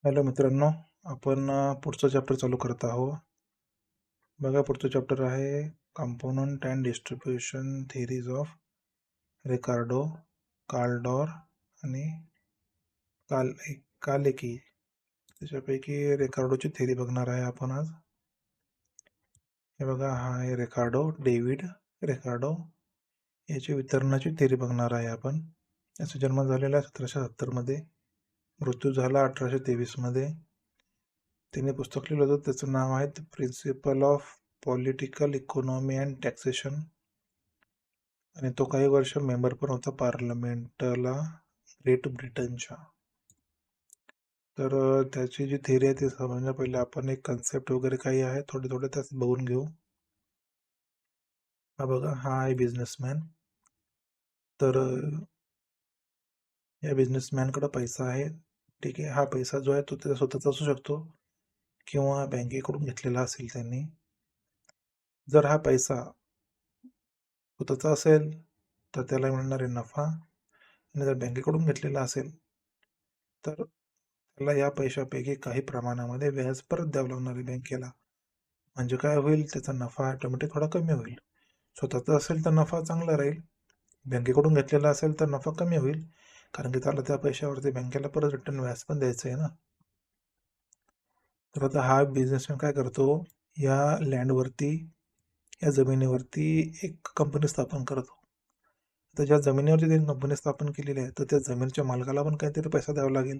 Hello मित्रांनो, आपण पुढचं चॅप्टर चालू करत आहोत. बघा, पुढचं चॅप्टर आहे component and distribution theories of Ricardo, Kaldor आणि काल कालेकी. त्याच्यापैकी रिकार्डोची थिअरी बघणार आहे आपण आज. हे बघा, हा आहे रिकार्डो, डेव्हिड रिकार्डो. याची वितरणाची थिअरी बघणार आहे आपण. याचा जन्म झालेला आहे 1770मध्ये, मृत्यू झाला 1823मध्ये. त्यांनी पुस्तक लिहिलं होतं, त्याचं नाव आहे the principle of political economy and taxation. आणि तो काही वर्ष मेंबर पण होता पार्लमेंटला ग्रेट ब्रिटनच्या. तर त्याची जी थिअरी आहे ती समजण्या पहिले आपण एक कन्सेप्ट वगैरे काही आहे थोडे त्यात बघून घेऊ. हा बघा, हा आहे बिझनेसमॅन. तर या बिझनेसमॅनकडे पैसा आहे, ठीक आहे. हा पैसा जो आहे तो त्याचा स्वतःचा असू शकतो किंवा बँकेकडून घेतलेला असेल त्यांनी. जर हा पैसा स्वतःचा असेल तर त्याला मिळणारे नफा, आणि जर बँकेकडून घेतलेला असेल तर त्याला या पैशापैकी काही प्रमाणामध्ये व्याज परत द्यावं लागणार आहे बँकेला. म्हणजे काय होईल, त्याचा नफा ऑटोमॅटिक थोडा कमी होईल. स्वतःचा असेल तर नफा चांगला राहील, बँकेकडून घेतलेला असेल तर नफा कमी होईल, कारण की त्याला त्या पैशावरती बँकेला परत रिटर्न व्याज पण द्यायचं आहे ना. तर आता हा बिझनेसमॅन काय करतो, या लँडवरती, या जमिनीवरती एक कंपनी स्थापन करतो. तर ज्या जमिनीवरती त्यांनी कंपनी स्थापन केलेली आहे तर त्या जमिनीच्या मालकाला पण काहीतरी पैसा द्यावा लागेल.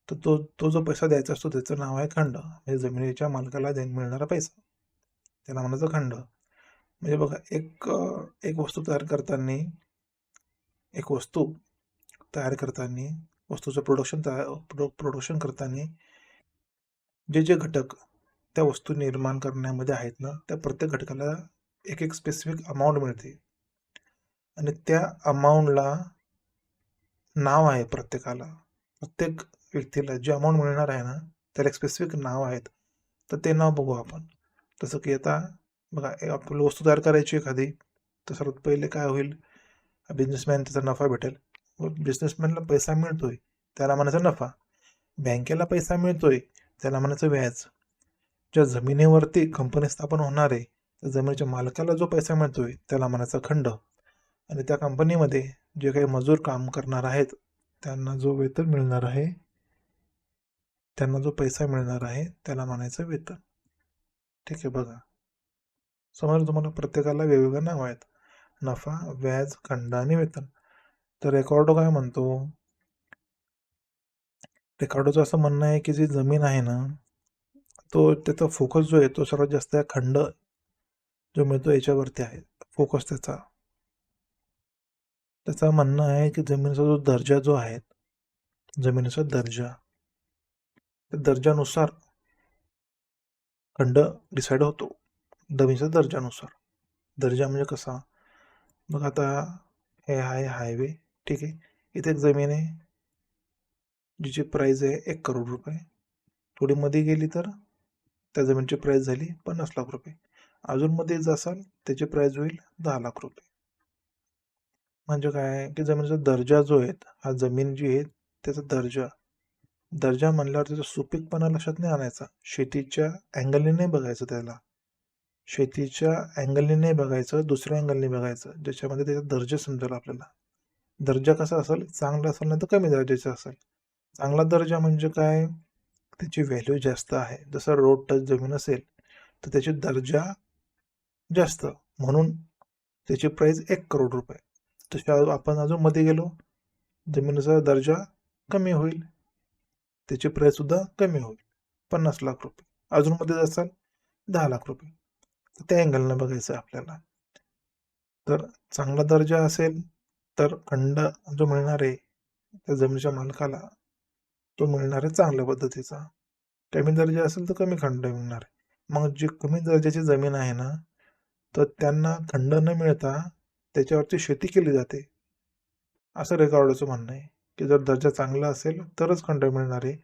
तर तो जो पैसा द्यायचा असतो त्याचं नाव आहे खंड. म्हणजे जमिनीच्या मालकाला मिळणारा पैसा, त्याला म्हणायचं खंड. म्हणजे बघा, एक वस्तू तयार करताना, एक वस्तू तयार करताना, वस्तूचं प्रोडक्शन करताना जे घटक त्या वस्तू निर्माण करण्यामध्ये आहेत ना, त्या प्रत्येक घटकाला एक एक स्पेसिफिक अमाऊंट मिळते. आणि त्या अमाऊंटला नाव आहे प्रत्येकाला. प्रत्येक व्यक्तीला जे अमाऊंट मिळणार आहे ना त्याला एक स्पेसिफिक नाव आहेत. तर ते नाव बघू आपण. जसं की आता बघा, आपल्याला वस्तू तयार करायची एखादी, तर सर्वात पहिले काय होईल, बिझनेसमॅन त्याचा नफा भेटेल. बिझनेसमॅनला पैसा मिळतोय त्याला म्हणायचं नफा, बँकेला पैसा मिळतोय त्याला म्हणायचं व्याज, ज्या जमिनीवरती कंपनी स्थापन होणार आहे त्या जमिनीच्या मालकाला जो पैसा मिळतोय त्याला म्हणायचा खंड, आणि त्या कंपनीमध्ये जे काही मजूर काम करणार आहेत त्यांना जो वेतन मिळणार आहे, त्यांना जो पैसा मिळणार आहे त्याला म्हणायचं वेतन. ठीक आहे, बघा समोर तुम्हाला प्रत्येकाला वेगवेगळं नाव आहेत, नफा, व्याज, खंड आणि वेतन. तर रेकॉर्डो काय म्हणतो, रेकॉर्डोचं असं म्हणणं आहे की जी जमीन आहे ना, तो त्याचा फोकस जो आहे तो सर्वात जास्त खंड जो मिळतो याच्यावरती आहे फोकस त्याचा. त्याचं म्हणणं आहे की जमिनीचा जो दर्जा जो आहे, जमिनीचा दर्जा, त्या दर्जानुसार खंड डिसाईड होतो. जमिनीच्या दर्जानुसार. दर्जा म्हणजे कसा, मग आता हे आहे हायवे, ठीक आहे. इथे एक जमीन आहे जिची प्राइस आहे 1 करोड रुपये. थोडी मध्ये गेली तर त्या जमिनीची प्राइस झाली 50 लाख रुपये. अजून मध्ये जासाल त्याची प्राइस होईल 10 लाख रुपये. म्हणजे काय की जमिनीचा दर्जा जो आहे, हा जमीन जी आहे त्याचा दर्जा, दर्जा म्हणल्यावर त्याचा सुपीकपणा लक्षात नाही आणायचा, शेतीच्या अँगलने नाही बघायचं त्याला, शेतीच्या अँगलने नाही बघायचं, दुसऱ्या अँगलने बघायचं ज्याच्यामध्ये त्याचा दर्जा समजेल आपल्याला. दर्जा कसा असेल, चांगला असेल नाही तर कमी दर्जाचा असेल. चांगला दर्जा म्हणजे काय, त्याची व्हॅल्यू जास्त आहे. जसं रोड टच जमीन असेल तर त्याची दर्जा जास्त, म्हणून त्याची प्राइस 1 करोड रुपये. तशा आपण अजून मध्ये गेलो, जमिनीचा दर्जा कमी होईल, त्याची प्राइस सुद्धा कमी होईल, 50 लाख रुपये. अजून मध्ये असाल 10 लाख रुपये. तर त्या अँगलनं बघायचं आपल्याला. तर चांगला दर्जा असेल तर खंड जो मिळणार आहे त्या जमिनीच्या मालकाला, तो मिळणार आहे चांगल्या पद्धतीचा. कमी दर्जा असेल तर कमी खंड मिळणार आहे. मग जी कमी दर्जाची जमीन आहे ना, तर त्यांना खंड न मिळता त्याच्यावरती शेती केली जाते, असं रेकॉर्डचं म्हणणं आहे. की जर दर्जा चांगला असेल तरच खंड मिळणार आहे,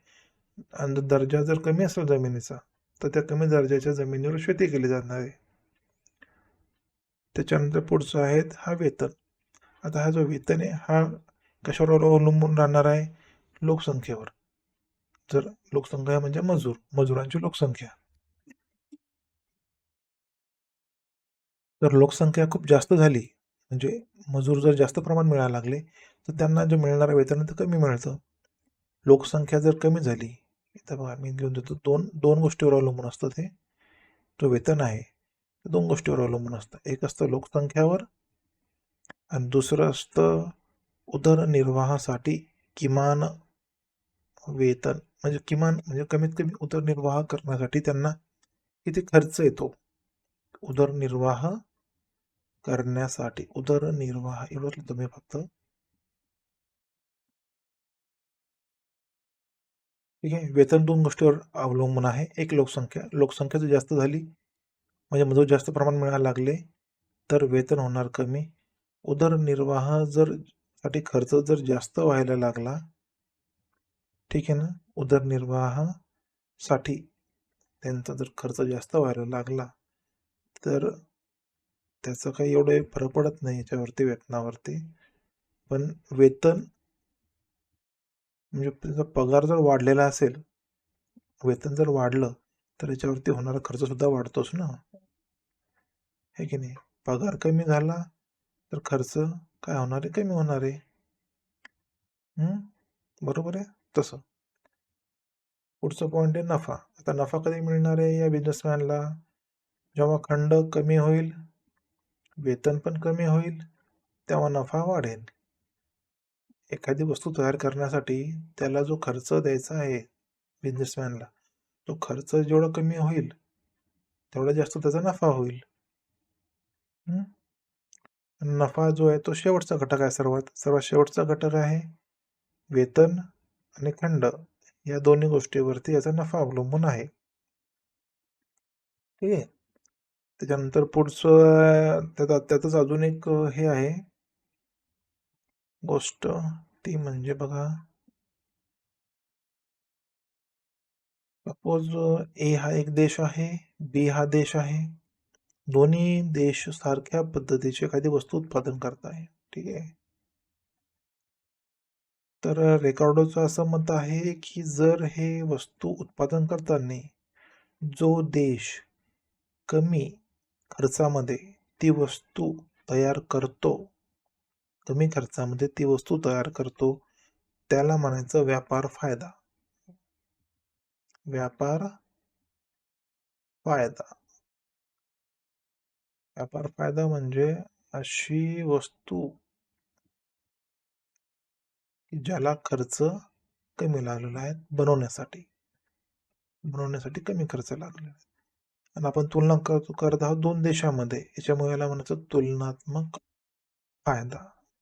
आणि दर्जा जर कमी असेल जमिनीचा तर त्या कमी दर्जाच्या जमिनीवर शेती केली जाणार आहे. त्याच्यानंतर पुढचं आहे हा वेतन. आता हा जो वेतन आहे हा कशावर अवलंबून राहणार आहे, लोकसंख्येवर. जर लोकसंख्या म्हणजे मजुरांची लोकसंख्या. जर लोकसंख्या खूप जास्त झाली, म्हणजे मजूर जर जास्त प्रमाण मिळायला लागले, तर त्यांना जे मिळणारं वेतन आहे ते कमी मिळतं. लोकसंख्या जर कमी झाली, इथं बघा मी लिहून देतो, दोन गोष्टीवर अवलंबून असतं ते. जो वेतन आहे, ते 2 गोष्टीवर अवलंबून असतं. एक असतं लोकसंख्यावर आणि दुसरं असतं उदरनिर्वाहासाठी किमान वेतन. म्हणजे किमान म्हणजे कमीत कमी उदरनिर्वाह करण्यासाठी त्यांना किती खर्च येतो. उदरनिर्वाह करण्यासाठी उदरनिर्वाह एवढंच लिहितो मी फक्त. ठीक आहे. वेतन 2 गोष्टीवर अवलंबून आहे. एक लोकसंख्या. लोकसंख्या जर जास्त झाली म्हणजे मजूर जास्त प्रमाण मिळायला लागले, तर वेतन होणार कमी. उदरनिर्वाह जर साठी खर्च जर जास्त व्हायला लागला, ठीक आहे ना. उदरनिर्वाहासाठी त्यांचा जर खर्च जास्त व्हायला लागला, तर त्याचा काही एवढे फरक पडत नाही याच्यावरती वेतनावरती. पण वेतन म्हणजे त्याचा पगार जर वाढलेला असेल, वेतन जर वाढलं, तर याच्यावरती होणारा खर्च सुद्धा वाढतोच ना, है की नाही? पगार कमी झाला, तर खर्च काय होणार आहे? कमी होणार आहे. बरोबर आहे? तसं. पुढचा पॉइंट आहे नफा. आता नफा कधी मिळणार आहे या बिझनेसमॅनला? जेव्हा खंड कमी होईल, वेतन पण कमी होईल, तेव्हा नफा वाढेल. एखादी वस्तू तयार करण्यासाठी त्याला जो खर्च द्यायचा आहे बिझनेसमॅनला, तो खर्च जेवढा कमी होईल, तेवढा जास्त त्याचा नफा होईल. हं? नफा जो आहे तो शेवटचा घटक आहे सर्वात शेवटचा घटक आहे वेतन आणि खंड. या दोन्ही गोष्टीवरती याचा नफा अवलंबून आहे. ठीक आहे. त्याच्यानंतर पुढचं त्यातच अजून एक हे आहे गोष्ट, ती म्हणजे बघा, सपोज ए हा एक देश आहे, बी हा देश आहे. दोन्ही देश सारख्या पद्धतीची एखादी वस्तू उत्पादन करत आहे. ठीक आहे. तर रेकॉर्डोचं असं मत आहे की जर हे वस्तू उत्पादन करताना जो देश कमी खर्चामध्ये ती वस्तू तयार करतो, कमी खर्चामध्ये ती वस्तू तयार करतो, त्याला म्हणायचं व्यापार फायदा. व्यापार फायदा. व्यापार फायदा म्हणजे अशी वस्तू की ज्याला खर्च कमी लागलेला आहे बनवण्यासाठी कमी खर्च लागलेला आहे. आणि आपण तुलना करत आहोत 2 देशामध्ये. याच्यामुळे याला म्हणायचं तुलनात्मक फायदा.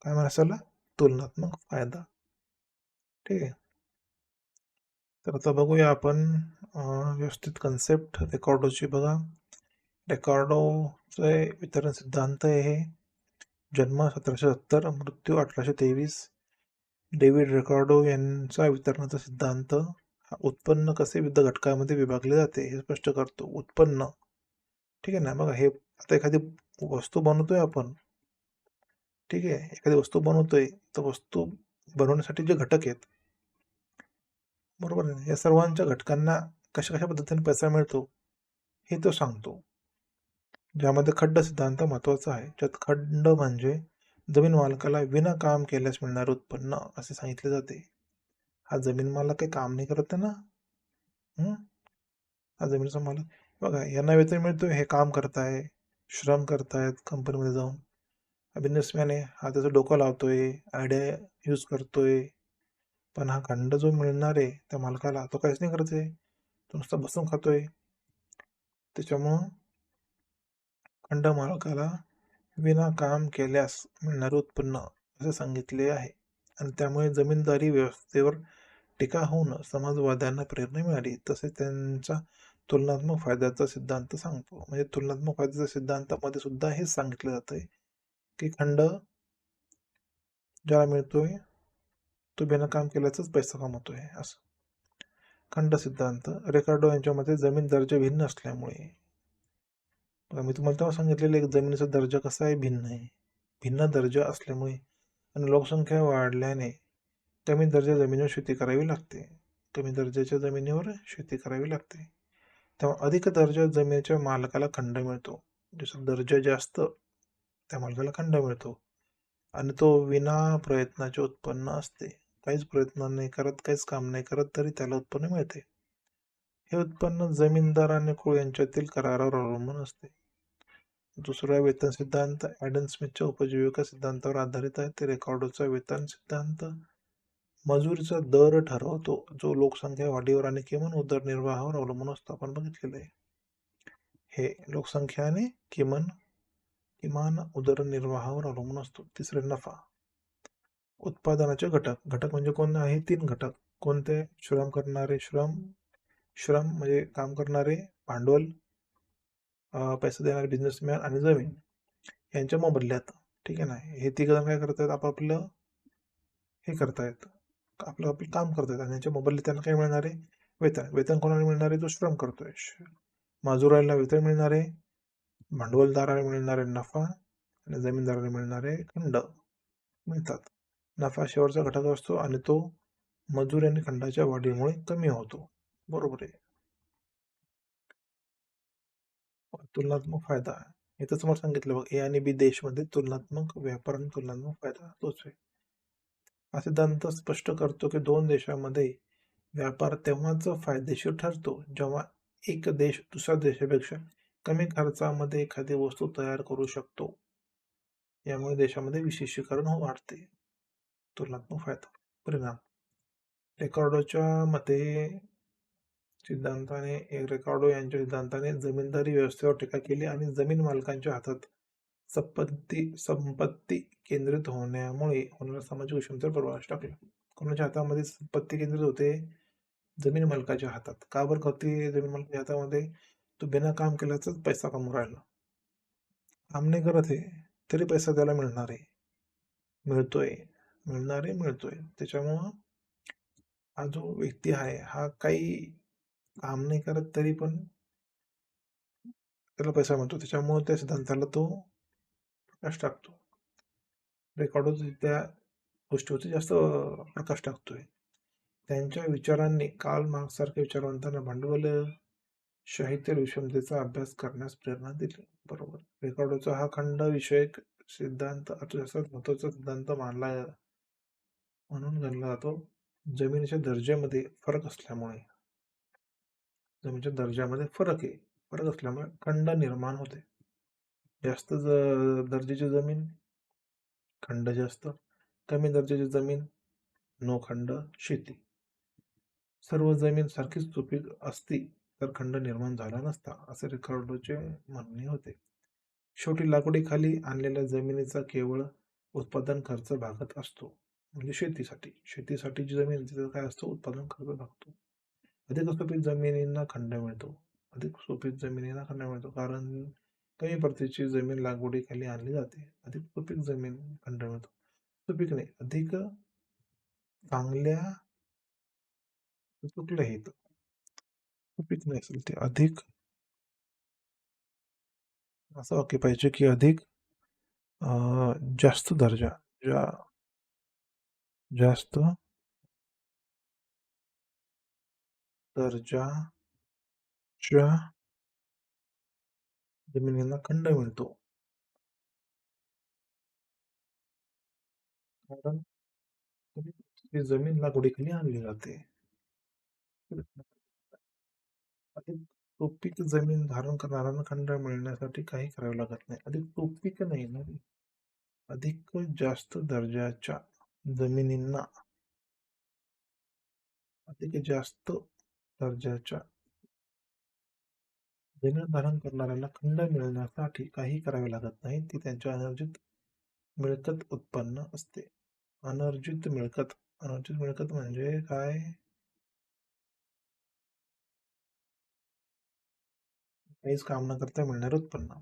काय म्हणायचं याला? तुलनात्मक फायदा. ठीक आहे. तर आता बघूया आपण व्यवस्थित कन्सेप्ट रेकॉर्डोची बघा. रेकॉर्डोचे वितरण सिद्धांत आहे. जन्म 1770, मृत्यू 1823. डेव्हिड रिकार्डो यांचा वितरणाचा सिद्धांत हा उत्पन्न कसे विविध घटकांमध्ये विभागले जाते हे स्पष्ट करतो. उत्पन्न, ठीक आहे ना. बघा, हे आता एखादी वस्तू बनवतोय आपण, ठीक आहे. एखादी वस्तू बनवतोय, तर वस्तू बनवण्यासाठी जे घटक आहेत, बरोबर आहे, या सर्वांच्या घटकांना कशा कशा पद्धतीने पैसा मिळतो हे तो सांगतो. ज्यामध्ये खंड सिद्धांत महत्वाचा आहे. ज्यात खंड म्हणजे जमीन मालकाला विना काम केल्यास मिळणारे उत्पन्न असे सांगितले जाते. हा जमीन मालक काही काम नाही करत आहे ना. हं? हा जमिनीचा मालक, बघा, यांना वेतन मिळतोय, हे काम करताय, श्रम करतायत कंपनीमध्ये जाऊन. हा बिझनेसमॅन आहे, हा त्याचं डोकं लावतोय, आयडिया यूज करतोय. पण हा खंड जो मिळणार आहे त्या मालकाला, तो काहीच नाही करत आहे, तो नुसता बसून खातोय. त्याच्यामुळं खंड मालकाला विना काम केल्यास मिळणारे उत्पन्न असे सांगितले आहे. आणि त्यामुळे जमीनदारी व्यवस्थेवर टीका होऊन समाजवाद्यांना प्रेरणा मिळाली. तसेच त्यांचा तुलनात्मक फायद्याचा सिद्धांत सांगतो. म्हणजे तुलनात्मक फायद्याच्या सिद्धांतामध्ये सुद्धा हेच सांगितलं जातंय की खंड ज्याला मिळतोय तो बिना काम केल्याचाच पैसा कमवतोय असं. खंड सिद्धांत रिकार्डो यांच्या मते जमीन दर्जा भिन्न असल्यामुळे, मी तुम्हाला तेव्हा सांगितलेलं एक जमिनीचा दर्जा कसा आहे, भिन्न आहे. भिन्न दर्जा असल्यामुळे आणि लोकसंख्या वाढल्याने कमी दर्जा जमिनीवर शेती करावी लागते. कमी दर्जाच्या जमिनीवर शेती करावी लागते. तेव्हा अधिक दर्जा जमिनीच्या मालकाला खंड मिळतो. जसं दर्जा जास्त त्या मालकाला खंड मिळतो आणि तो विना प्रयत्नाचे उत्पन्न असते. काहीच प्रयत्न नाही करत, काहीच काम नाही करत तरी त्याला उत्पन्न मिळते. हे उत्पन्न जमीनदार आणि कुळ यांच्यातील करारावर अवलंबून असते. दुसरा वेतन सिद्धांत ॲडम स्मिथच्या उपजीविका सिद्धांतावर आधारित आहे. ते रेकॉर्डोचा वेतन सिद्धांत मजुरीचा दर ठरवतो, जो लोकसंख्या वाढीवर आणि किमान उदरनिर्वाहावर अवलंबून असतो. आपण बघितलेलं आहे हे. लोकसंख्या आणि किमान उदरनिर्वाहावर अवलंबून असतो. तिसरे नफा. उत्पादनाचे घटक. घटक म्हणजे कोण आहे? 3 घटक. कोणते? श्रम करणारे, श्रम म्हणजे काम करणारे, भांडवल, पैसे देणारे बिझनेसमॅन आणि जमीन यांच्या मोबदल्यात. ठीक आहे ना. हे तिघजण काय करतात? आपापलं हे करतायत, आपलं आपलं काम करतायत आणि यांच्या मोबदल्यात त्यांना काय मिळणार आहे? वेतन. वेतन कोणाला मिळणार आहे? जो श्रम करतोय. मजुराला वेतन मिळणार आहे, भांडवलदाराला मिळणारे नफा आणि जमीनदाराला मिळणारे खंड मिळतात. नफा शेवटचा घटक असतो आणि तो मजूर आणि खंडाच्या वाढीमुळे कमी होतो. बरोबर आहे. तुलनात्मक फायदा. इथं समोर सांगितलं बघ, ए आणि बी देशमध्ये तुलनात्मक व्यापार आणि तुलनात्मक फायदा तोच आहे. हा सिद्धांत स्पष्ट करतो की दोन देशांमध्ये व्यापार तेव्हाच फायदेशीर ठरतो जेव्हा एक देश दुसऱ्या देशापेक्षा कमी खर्चामध्ये एखादी वस्तू तयार करू शकतो. यामुळे देशामध्ये विशेषीकरण वाढते. तुलनात्मक फायदा. परिणाम. रेकॉर्डोच्या मते रेकॉर्डो यांच्या सिद्धांताने जमीनदारी व्यवस्थेवर टीका केली आणि जमीन मालकांच्या हातात संपत्ती केंद्रित होण्यामुळे होणाऱ्या सामाजिक विषमतेवर प्रकाश टाकला. कोणाच्या हातामध्ये संपत्ती केंद्रित होते? जमीन मालकाच्या हातात. का बरं होती जमीन मालकाच्या हातामध्ये? तो बिना काम केल्याचाच पैसा कमवून राहिला. काम नाही करत आहे तरी पैसा त्याला मिळतोय. त्याच्यामुळं हा जो व्यक्ती आहे हा काही काम नाही करत तरी पण त्याला पैसा मिळतो. त्याच्यामुळे त्या सिद्धांताला तो प्रकाश टाकतो. रेकॉर्डो त्या गोष्टीवरती जास्त प्रकाश टाकतोय. त्यांच्या विचारांनी कार्ल मार्क्ससारख्या विचारवंतांना भांडवलशाहीतील विषमतेचा अभ्यास करण्यास प्रेरणा दिली. बरोबर. रेकॉर्डोचा हा खंड विषयक सिद्धांत अर्थशास्त्रात महत्वाचा सिद्धांत म्हणून गणला जातो. जमिनीच्या दर्जामध्ये फरक असल्यामुळे जमिनीच्या दर्जामध्ये फरक असल्यामुळे खंड निर्माण होते. जास्त दर्जाची जमीन खंड जास्त, कमी दर्जाची जमीन नो खंड शेती. सर्व जमीन सारखीच सुपीक असती तर खंड निर्माण झाला नसता, असे रिकार्डोचे म्हणणे होते. शेवटी लागवडीखाली आणलेल्या जमिनीचा केवळ उत्पादन खर्च भागत असतो. म्हणजे शेतीसाठी जी जमीन तिथं काय असतो? उत्पादन खर्च भागतो. अधिक सुपीक जमिनींना खंड मिळतो कारण कमी प्रतीची जमीन लागवडीखाली आणली जाते. अधिक सुपीक जमीन खंड मिळतो. सुपीक नाही, अधिक चांगल्या चुकलं हे तर. सुपीक नाही असेल ते अधिक असं वाक्य पाहिजे की अधिक जास्त दर्जा जास्त दर्जाच्या जमिनीला खंड मिळतो. कारण ती जमीन लागवडीखाली आणली जाते. अधिक सुपीक जमीन धारण करणाऱ्यांना खंड मिळण्यासाठी काही करावे लागत नाही. अधिक सुपीक नाही ना, अधिक जास्त दर्जाच्या जमिनींना अधिक जास्त दर्जाच्या जमीन धारण करणाऱ्यांना खंड मिळण्यासाठी काही करावे लागत नाही. ती त्यांच्या अनर्जित मिळकत उत्पन्न असते. अनर्जित मिळकत म्हणजे काय? काहीच काम न करता मिळणारे उत्पन्न.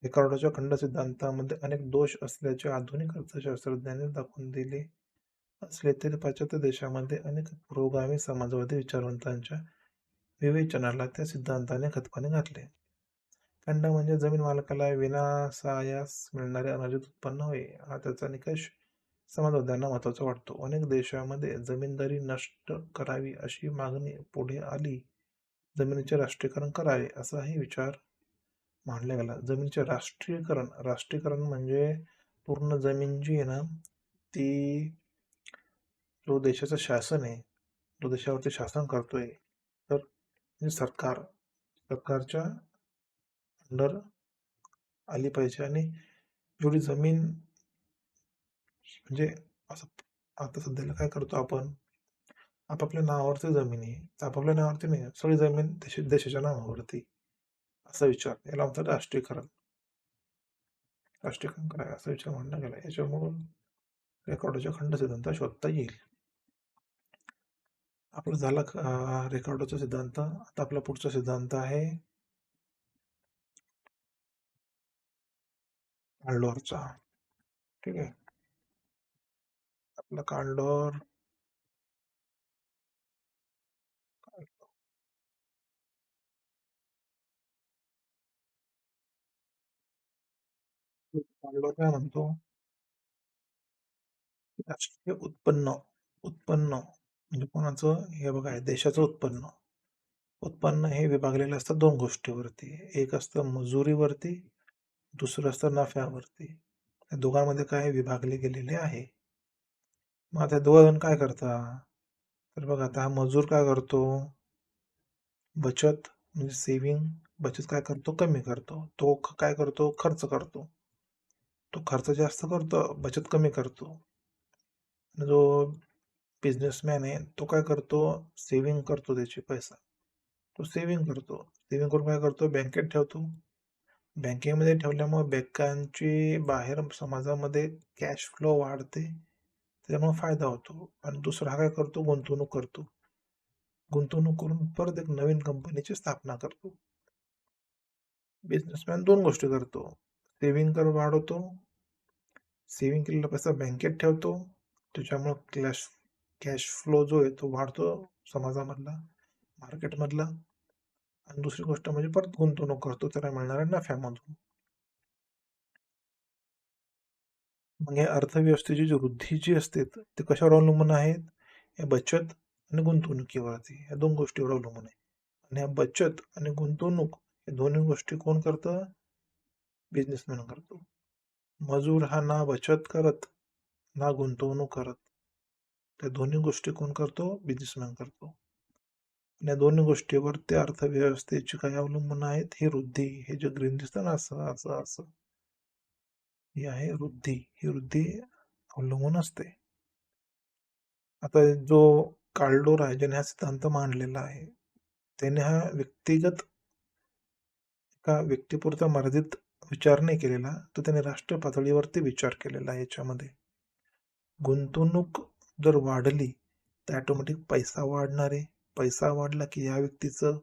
रिकार्डोच्या खंड सिद्धांतामध्ये अनेक दोष असल्याचे आधुनिक अर्थशास्त्रज्ञांनी दाखवून दिले असले तरी पाश्चात्य देशामध्ये अनेक पुरोगामी समाजवादी विचारवंतांच्या विवेचनाला त्या सिद्धांताने खतपाणी घातले. खंड म्हणजे जमीन मालकाला विनासायास मिळणारे अनर्जित उत्पन्न होय. हा त्याचा निकष समाजवाद्यांना महत्त्वाचा वाटतो. अनेक देशांमध्ये जमीनदारी नष्ट करावी अशी मागणी पुढे आली. जमिनीचे राष्ट्रीयकरण करावे असाही विचार मांडला गेला. जमिनीचे राष्ट्रीयकरण राष्ट्रीयकरण म्हणजे पूर्ण जमीन जी आहे ना ती जो देशाचं शासन आहे, जो देशावरती शासन करतोय, तर म्हणजे सरकारच्या अंडर आली पाहिजे. आणि एवढी जमीन म्हणजे असं आता सध्याला काय करतो आपण, आपापल्या नावावरती जमीन आहे तर आपापल्या नावावरती नाही, सगळी जमीन देशाच्या नावावरती, असा विचार याला म्हणतात राष्ट्रीयकरण. राष्ट्रीयकरण करावे असा विचार मांडला गेला. याच्यामुळं रेकॉर्डचा खंड सिद्धांत शोधता येईल. आपला झाला रेकॉर्डचा सिद्धांत. आता आपला पुढचा सिद्धांत आहे काल्डोरचा. ठीक आहे. आपला काल्डोर काल्डोर काय म्हणतो, राष्ट्रीय उत्पन्न उत्पन्न म्हणजे कोणाचं, हे बघा देशाचं उत्पन्न. उत्पन्न हे विभागलेलं असतं दोन गोष्टीवरती. एक असतं मजुरीवरती, दुसरं असतं नफ्यावरती. या दोघांमध्ये काय विभागले गेलेले आहे. मग आता दोघं काय करतात, तर बघा आता हा मजूर काय करतो, बचत म्हणजे सेविंग, बचत काय करतो कमी करतो. तो काय करतो खर्च करतो. तो खर्च जास्त करतो, बचत कमी करतो. आणि जो बिझनेसमॅन आहे तो काय करतो, सेविंग करतो त्याचे पैसा. तो सेविंग करतो, सेविंग करून काय करतो बँकेत ठेवतो. बँकेमध्ये ठेवल्यामुळे बँकांची बाहेर समाजामध्ये कॅश फ्लो वाढते, त्याच्यामुळे फायदा होतो. आणि दुसरा हा काय करतो, गुंतवणूक करतो. गुंतवणूक करून परत एक नवीन कंपनीची स्थापना करतो. बिझनेसमॅन दोन गोष्टी करतो, सेविंग कर वाढवतो, सेविंग केलेला पैसा बँकेत ठेवतो, त्याच्यामुळे कॅश फ्लो जो आहे तो वाढतो समाजामधला, मार्केटमधला. आणि दुसरी गोष्ट म्हणजे परत गुंतवणूक करतो त्याला मिळणाऱ्या नफ्यामधून. मग या अर्थव्यवस्थेची जी वृद्धी जी असते ते कशावर अवलंबून आहेत, या बचत आणि गुंतवणुकीवरती, या दोन गोष्टीवर अवलंबून आहे. आणि या बचत आणि गुंतवणूक या दोन्ही गोष्टी कोण करतं, बिझनेसमॅन करतो. मजूर हा ना बचत करत ना गुंतवणूक करत, त्या दोन्ही गोष्टी कोण करतो, बिझनेसमॅन करतो. आणि या दोन्ही गोष्टीवर त्या अर्थव्यवस्थेची काय अवलंबून आहेत, ही वृद्धी, हे जे ग्रीन दिसतं ना असं असं असं, ही आहे वृद्धी. ही वृद्धी अवलंबून असते. आता जो काल्डोर आहे ज्याने हा सिद्धांत मांडलेला आहे, त्याने हा व्यक्तिगत एका व्यक्तीपुरता मर्यादित विचार नाही केलेला, तर त्याने राष्ट्रीय पातळीवरती विचार केलेला आहे. याच्यामध्ये गुंतवणूक जर वाढली तर ऑटोमॅटिक पैसा वाढणार आहे. पैसा वाढला की या व्यक्तीचं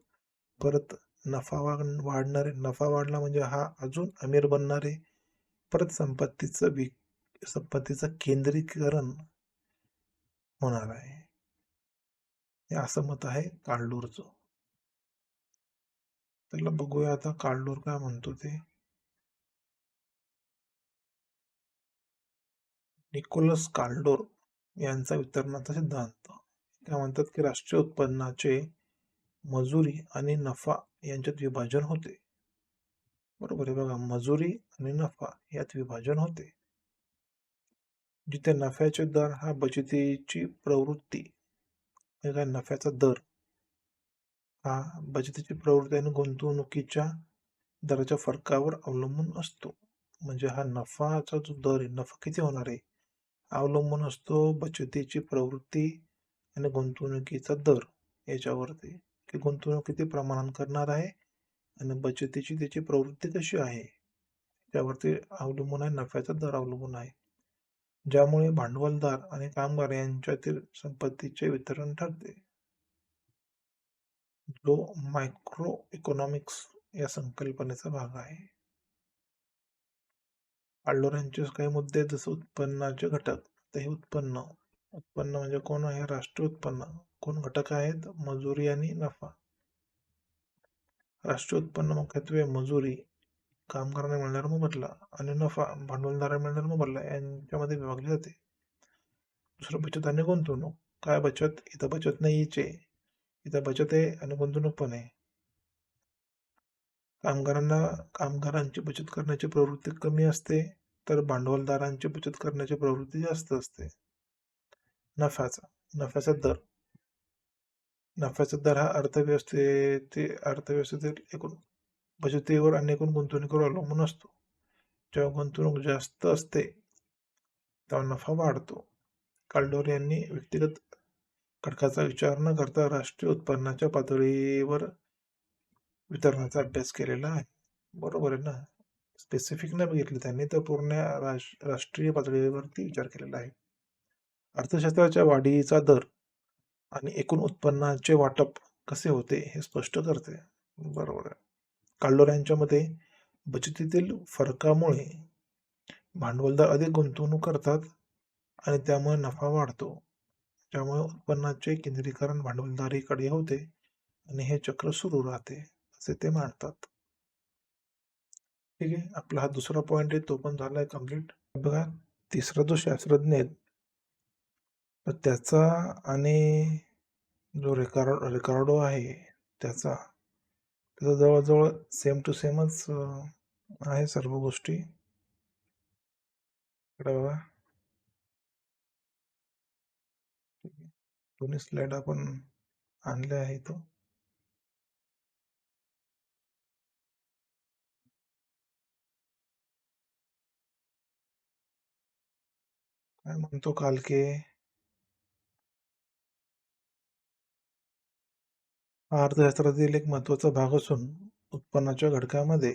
परत नफा वाढणार आहे. नफा वाढला म्हणजे हा अजून अमीर बनणार आहे. परत संपत्तीचं केंद्रीकरण होणार आहे. हे असं मत आहे काल्डोरचं. त्याला बघूया आता काल्डोर काय म्हणतो ते. निकोलस काल्डोर यांचा वितरणाचा सिद्धांत. काय म्हणतात की राष्ट्रीय उत्पन्नाचे मजुरी आणि नफा यांच्यात विभाजन होते. बरोबर आहे बघा, मजुरी आणि नफा यात विभाजन होते. जिथे नफ्याचे दर हा बचतीची प्रवृत्ती, काय नफ्याचा दर हा बचतीची प्रवृत्ती आणि गुंतवणुकीच्या दराच्या फरकावर अवलंबून असतो. म्हणजे हा नफाचा जो दर आहे, नफा किती होणार आहे, अवलंबून असतो बचतीची प्रवृत्ती आणि गुंतवणुकीचा दर याच्यावरती, की गुंतवणूक किती प्रमाणात करणार आहे आणि बचतीची त्याची प्रवृत्ती कशी आहे त्यावरती अवलंबून आहे, नफ्याचा दर अवलंबून आहे. ज्यामुळे भांडवलदार आणि कामगार यांच्यातील संपत्तीचे वितरण ठरते. जो मायक्रो इकॉनॉमिक्स या संकल्पनेचा भाग आहे. आल्डोरांचे काही मुद्दे जसं उत्पन्नाचे घटक. तर हे उत्पन्न उत्पन्न म्हणजे कोण आहे, राष्ट्रीय उत्पन्न. कोण घटक आहेत, मजुरी आणि नफा. राष्ट्रीय उत्पन्न मुख्यत्वे मजुरी, कामगारांना मिळणारा मोबदला, आणि नफा भांडवलदारांना मिळणारा मोबदला यांच्यामध्ये विभागले जाते. दुसरं बचत आणि गुंतवणूक. काय बचत? इथं बचत नाहीच आहे. इथं बचत आहे आणि गुंतवणूक पण आहे. कामगारांची बचत करण्याची प्रवृत्ती कमी असते, तर भांडवलदारांची बचत करण्याची प्रवृत्ती जास्त असते. नफ्याचा दर. नफ्याचा दर हा अर्थव्यवस्थेतील एकूण बचतीवर आणि एकूण गुंतवणुकीवर अवलंबून असतो. जेव्हा गुंतवणूक जास्त असते तेव्हा नफा वाढतो. काल्डोर यांनी व्यक्तिगत घटकाचा विचार न करता राष्ट्रीय उत्पन्नाच्या पातळीवर वितरणाचा अभ्यास केलेला आहे. बरोबर आहे ना? स्पेसिफिक नाही बघितलं त्यांनी, तर पूर्ण राष्ट्रीय पातळीवरती विचार केलेला आहे. अर्थशास्त्राच्या वाढीचा दर आणि एकूण उत्पन्नाचे वाटप कसे होते हे स्पष्ट करते. बरोबर आहे. काल्डोर यांच्या मते बचतीतील फरकामुळे भांडवलदार अधिक गुंतवणूक करतात आणि त्यामुळे नफा वाढतो. त्यामुळे उत्पन्नाचे केंद्रीकरण भांडवलदारीकडे होते आणि हे चक्र सुरू राहते, असे ते मानतात. ठीक आहे. आपला हा दुसरा पॉइंट आहे, तो पण झालाय कम्प्लीट. बघा, तिसरा जो शास्त्रज्ञ आहे तर त्याचा आणि जो रिकार्डो आहे त्याचा जवळजवळ सेम टू सेमच आहे सर्व गोष्टी. इकडे बघा, दोन्ही स्लाइड आपण आणले आहे इथं. काय म्हणतो कालके, हा अर्थशास्त्रातील एक महत्वाचा भाग असून उत्पन्नाच्या घटकामध्ये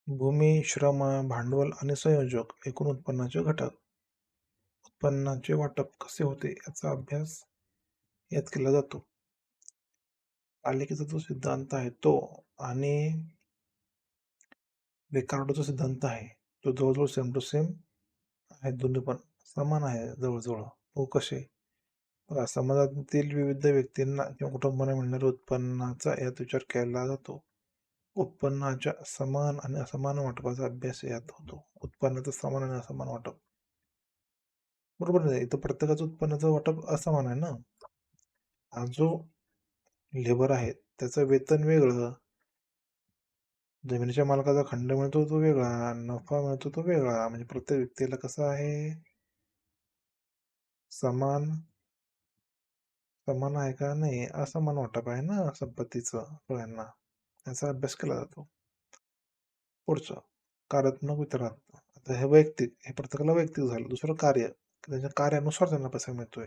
भूमी, श्रम, भांडवल आणि संयोजक एकूण उत्पन्नाचे घटक, उत्पन्नाचे वाटप कसे होते याचा अभ्यास यात केला जातो. पालिकेचा जो सिद्धांत आहे तो आणि रिकार्डोचा सिद्धांत आहे तो जवळजवळ सेम टू सेम आहे, दोन्ही पण समान आहे जवळजवळ. हो, कसे? समाजातील विविध व्यक्तींना किंवा कुटुंबांना मिळणाऱ्या उत्पन्नाचा यात विचार केला जातो. उत्पन्नाच्या समान आणि असमान वाटपाचा अभ्यास यात होतो. उत्पन्नाचं समान आणि असमान वाटप, बरोबर नाही? इथं प्रत्येकाचं उत्पन्नाचं वाटप असमान आहे ना. हा जो लेबर आहे त्याचं वेतन वेगळं, जमिनीच्या मालकाचा खंड मिळतो तो वेगळा, नफा मिळतो तो वेगळा. म्हणजे प्रत्येक व्यक्तीला कसं आहे, समान समान आहे का? नाही, असमान वाटप आहे ना संपत्तीचं सगळ्यांना. याचा अभ्यास केला जातो. पुढचं कार्यात्मक वितरण. आता हे प्रत्येकाला वैयक्तिक झालं. दुसरं कार्य, त्याच्या कार्यानुसार त्यांना पैसा मिळतोय.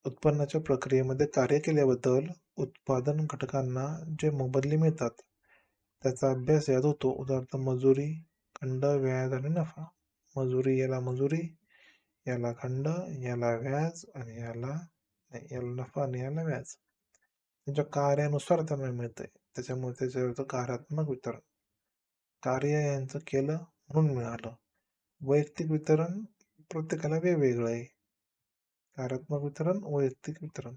उत्पन्नाच्या प्रक्रियेमध्ये कार्य केल्याबद्दल उत्पादन घटकांना जे मोबदले मिळतात त्याचा अभ्यास यात होतो. उदाहरणार्थ मजुरी, खंड, व्याज आणि नफा. मजुरी, याला खंड, याला व्याज आणि याला नफा आणि याला व्याज. त्यांच्या कार्यानुसार त्यांना मिळतंय, त्याच्यामुळे त्याच्या कार्यात्मक वितरण. कार्य यांचं केलं म्हणून मिळालं. वैयक्तिक वितरण प्रत्येकाला वेगवेगळं आहे. कार्यात्मक वितरण, वैयक्तिक वितरण.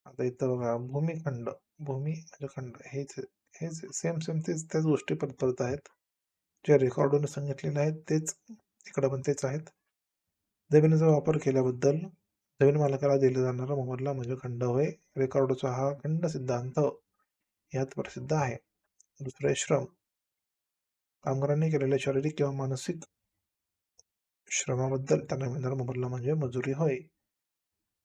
आता इथं बघा, भूमी म्हणजे खंड, हेच हेच सेम सेम त्याच गोष्टी परत आहेत. जे रेकॉर्डने सांगितलेले आहेत तेच इकडं पण तेच आहेत. जमिनीचा वापर केल्याबद्दल जमीन मालकाला दिला जाणारा मोबदला म्हणजे खंड होय. रेकॉर्डचा हा खंड सिद्धांत यात प्रसिद्ध आहे. दुसरं आहे श्रम. कामगारांनी केलेल्या शारीरिक किंवा मानसिक श्रमाबद्दल त्यांना मिळणारा मोबदला म्हणजे मजुरी होय.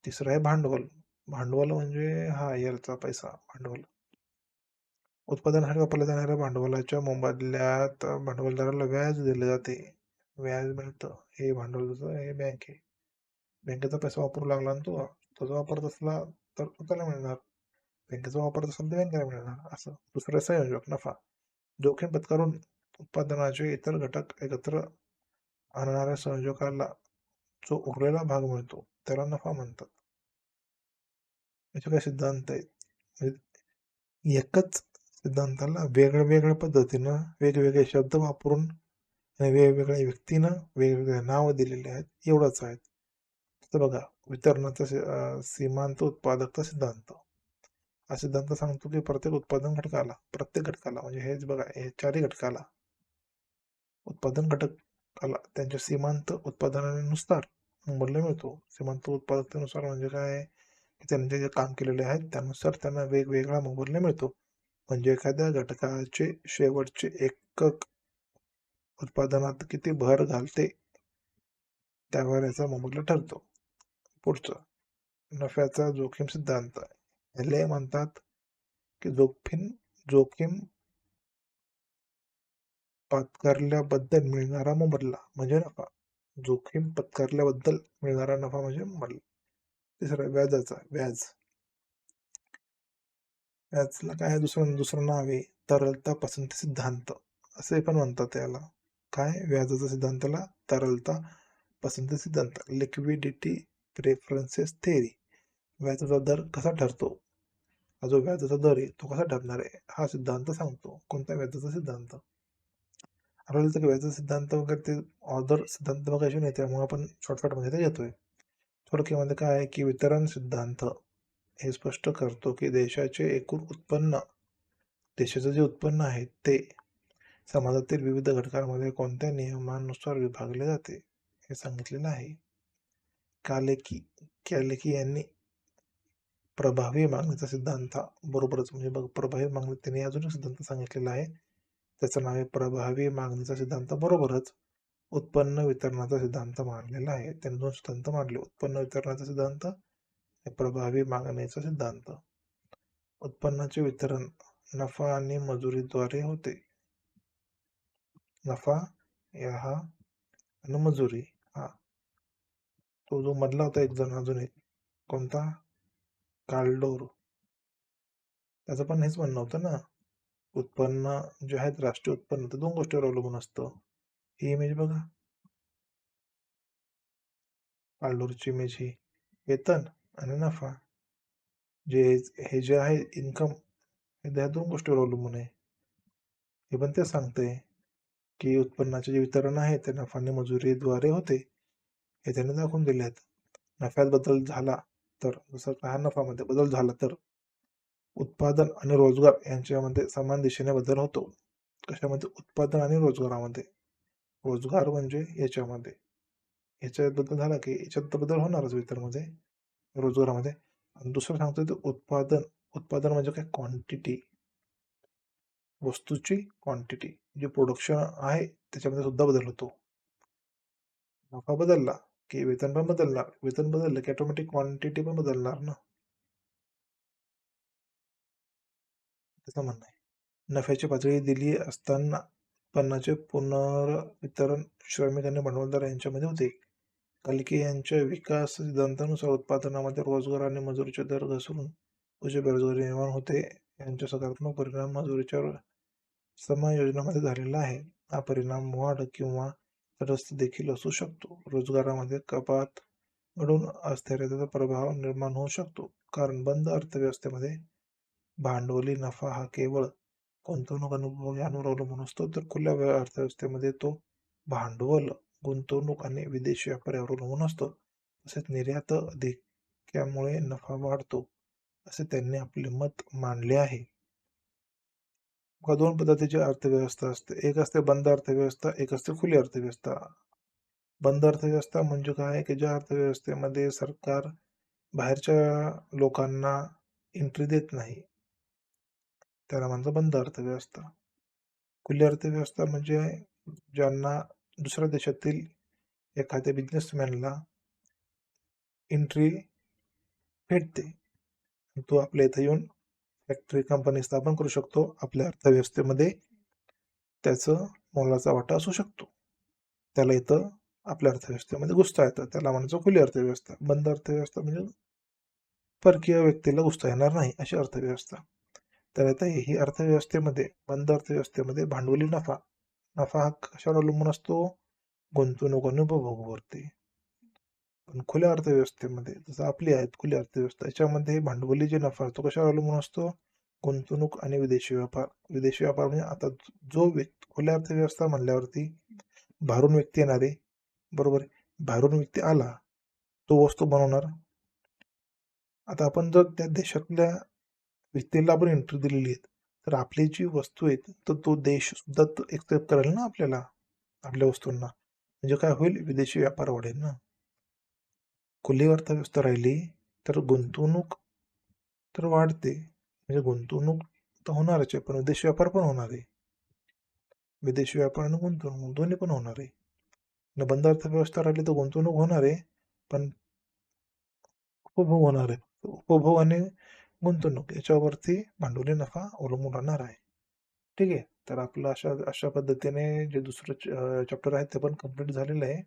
तिसरं आहे भांडवल. भांडवल म्हणजे हा याचा पैसा, भांडवल. उत्पादनासाठी वापरल्या जाणाऱ्या भांडवलाच्या मोबदल्यात भांडवलदाराला व्याज दिले जाते. व्याज मिळतं. हे भांडवल, हे बँक आहे. बँकेचा पैसा वापरू लागला ना तो जर वापरत असला तर त्याला मिळणार. बँकेचा वापरत असेल तर बँकेला मिळणार. असं. दुसरं संयोजक, नफा. जोखीम पत्करून उत्पादनाचे इतर घटक एकत्र आणणाऱ्या संयोजकाला जो उरलेला भाग मिळतो त्याला नफा म्हणतात. याचे काही सिद्धांत आहेत. म्हणजे एकच सिद्धांताला वेगळ्या पद्धतीनं वेगवेगळे शब्द वापरून आणि वेगवेगळ्या व्यक्तीनं वेगवेगळे नाव दिलेले आहेत, एवढंच आहेत. तर बघा, वितरणाचा सीमांत उत्पादकता सिद्धांत. हा सिद्धांत सांगतो की प्रत्येक घटकाला म्हणजे हेच बघा, हे चारही घटकाला उत्पादन घटक त्यांच्या सीमांत उत्पादनानुसार मोबदला मिळतो. सीमांत उत्पादकतेनुसार म्हणजे काय, की त्यांनी जे काम केलेले आहे त्यानुसार त्यांना वेगवेगळा मोबदला मिळतो. म्हणजे एखाद्या घटकाचे शेवटचे एकक उत्पादनात किती भर घालते त्यावर याचा मोबदला ठरतो. पुढचं, नफ्याचा जोखीम सिद्धांत. याला म्हणतात की जोखीम पत्करल्याबद्दल मिळणारा मोबदला म्हणजे नफा. जोखीम पत्करल्याबद्दल मिळणारा नफा म्हणजे मोबदला. तिसरा, व्याजला काय दुसरं नाव आहे तरलता पसंती सिद्धांत असे पण म्हणतात याला. काय व्याजाचा सिद्धांताला तरलता पसंती सिद्धांत, लिक्विडिटी प्रेफरन्सेस थेअरी. व्याजाचा दर कसा ठरतो, हा जो व्याजाचा दर आहे तो कसा ठरणार आहे हा सिद्धांत सांगतो. कोणता व्याजाचा सिद्धांत. आपल्याला तर व्याजाचा सिद्धांत वगैरे ते ऑर्डर सिद्धांत बघायचे नाही, त्यामुळे आपण शॉर्टकटमध्ये ते घेतोय. थोडक्यामध्ये काय आहे की वितरण सिद्धांत हे स्पष्ट करतो की देशाचे जे उत्पन्न आहे ते समाजातील विविध घटकांमध्ये कोणत्या नियमानुसार विभागले जाते हे सांगितलेलं आहे. कॅलेकी यांनी प्रभावी मागणीचा सिद्धांत बरोबरच म्हणजे बघ प्रभावी मागणी त्यांनी अजून एक सिद्धांत सांगितलेला आहे, त्याचं नाव आहे प्रभावी मागणीचा सिद्धांत बरोबरच उत्पन्न वितरणाचा सिद्धांत मांडलेला आहे. त्यांनी 2 सिद्धांत मांडले, उत्पन्न वितरणाचा सिद्धांत, प्रभावी मागणीचा सिद्धांत. उत्पन्नाचे वितरण नफा आणि मजुरीद्वारे होते. नफा हा आणि मजुरी हा. तो जो मधला होता एक जण अजून एक कोणता, काल्डोर, त्याचं पण हेच म्हणणं होतं ना, उत्पन्न जे आहेत राष्ट्रीय उत्पन्न ते 2 गोष्टीवर अवलंबून असतं. ही इमेज बघा, काल्डोरची इमेज ही वेतन आणि नफा हे जे आहे इन्कम हे त्या 2 गोष्टीवर अवलंबून आहे. हे पण ते सांगते की उत्पन्नाचे जे वितरण आहे ते नफा आणि मजुरीद्वारे होते, हे त्याने दाखवून दिले आहेत. नफ्यात बदल झाला तर, जसं का नफामध्ये बदल झाला तर उत्पादन आणि रोजगार यांच्यामध्ये समान दिशेने बदल होतो. कशामध्ये, उत्पादन आणि रोजगारामध्ये. रोजगार म्हणजे याच्यात बदल झाला की याच्यात बदल होणारच वितरणामध्ये, रोजगारामध्ये. आणि दुसरं सांगतो ते उत्पादन म्हणजे काय, क्वांटिटी, वस्तूची क्वांटिटी, जे प्रोडक्शन आहे त्याच्यामध्ये सुद्धा बदल होतो. नफा बदलला की वेतन पण बदलणार, वेतन बदललं की ऑटोमॅटिक क्वांटिटी पण बदलणार ना, त्याचं म्हणणं आहे. नफ्याची पातळी दिली असताना उत्पन्नाचे पुनर्वितरण श्रमिक आणि भांडवलदार यांच्यामध्ये होते. कल्के यांच्या विकास सिद्धांतानुसार उत्पादनामध्ये रोजगार आणि मजुरीचे दर घसरून उच्च बेरोजगारी निर्माण होते. यांचा सकारात्मक परिणाम मजुरीच्या समायोजनामध्ये झालेला आहे. हा परिणाम वाढ किंवा तटस्थ देखील असू शकतो. रोजगारामध्ये कपात घडून अस्थिरतेचा प्रभाव निर्माण होऊ शकतो, कारण बंद अर्थव्यवस्थेमध्ये भांडवली नफा हा केवळ गुंतवणूक यांवर अवलंबून असतो, तर खुल्या अर्थव्यवस्थेमध्ये तो भांडवल, गुंतवणूक आणि विदेशी व्यापारावर अवलंबून असतो. तसेच निर्यात अधिक्यामुळे नफा वाढतो, असे त्यांनी आपले मत मांडले आहे. 2 पद्धतीची अर्थव्यवस्था असते, एक असते बंद अर्थव्यवस्था, एक असते खुली अर्थव्यवस्था. बंद अर्थव्यवस्था म्हणजे काय, की ज्या अर्थव्यवस्थेमध्ये सरकार बाहेरच्या लोकांना एंट्री देत नाही, त्याला म्हणतात बंद अर्थव्यवस्था. खुली अर्थव्यवस्था म्हणजे ज्यांना दुसऱ्या देशातील एखाद्या बिझनेसमॅनला एंट्री भेटते, तो आपल्या इथं येऊन फॅक्टरी, कंपनी स्थापन करू शकतो. आपल्या अर्थव्यवस्थेमध्ये त्याचं मोलाचा वाटा असू शकतो. त्याला इथं आपल्या अर्थव्यवस्थेमध्ये घुसता येतं, त्याला म्हणायचं खुली अर्थव्यवस्था. बंद अर्थव्यवस्था म्हणजे परकीय व्यक्तीला घुसता येणार नाही अशी अर्थव्यवस्था. तर आता ही अर्थव्यवस्थेमध्ये, बंद अर्थव्यवस्थेमध्ये भांडवली नफा हा कशावर अवलंबून असतो, गुंतवणूक आणि उपभोगावरती. पण खुल्या अर्थव्यवस्थेमध्ये, जसं आपली आहे खुली अर्थव्यवस्था, याच्यामध्ये भांडवली जे नफा तो कशावर अवलंबून असतो, गुंतवणूक आणि विदेशी व्यापार. विदेशी व्यापार म्हणजे आता जो खुल्या अर्थव्यवस्था म्हणल्यावरती बाहेरून व्यक्ती येणार आहे, बरोबर आहे. बाहेरून व्यक्ती आला, तो वस्तू बनवणार. आता आपण जर त्या देशातल्या व्यक्तीला आपण एंट्री दिलेली आहे, तर आपली जी वस्तू आहेत तर तो देश सुद्धा एक्सेप्ट करेल ना आपल्याला, आपल्या वस्तूंना. म्हणजे काय होईल, विदेशी व्यापार वाढेल ना. खुली अर्थव्यवस्था राहिली तर गुंतवणूक तर वाढते. म्हणजे गुंतवणूक तर होणारच आहे, पण विदेशी व्यापार पण होणार आहे. विदेशी व्यापार आणि गुंतवणूक दोन्ही पण होणार आहे. आणि बंद अर्थव्यवस्था राहिली तर गुंतवणूक होणार आहे, पण उपभोग होणार आहे. उपभोग आणि गुंतवणूक याच्यावरती भांडवली नफा अवलंबून राहणार आहे. ठीक आहे. तर आपलं अशा अशा पद्धतीने जे दुसरं चॅप्टर आहे ते पण कंप्लीट झालेलं आहे.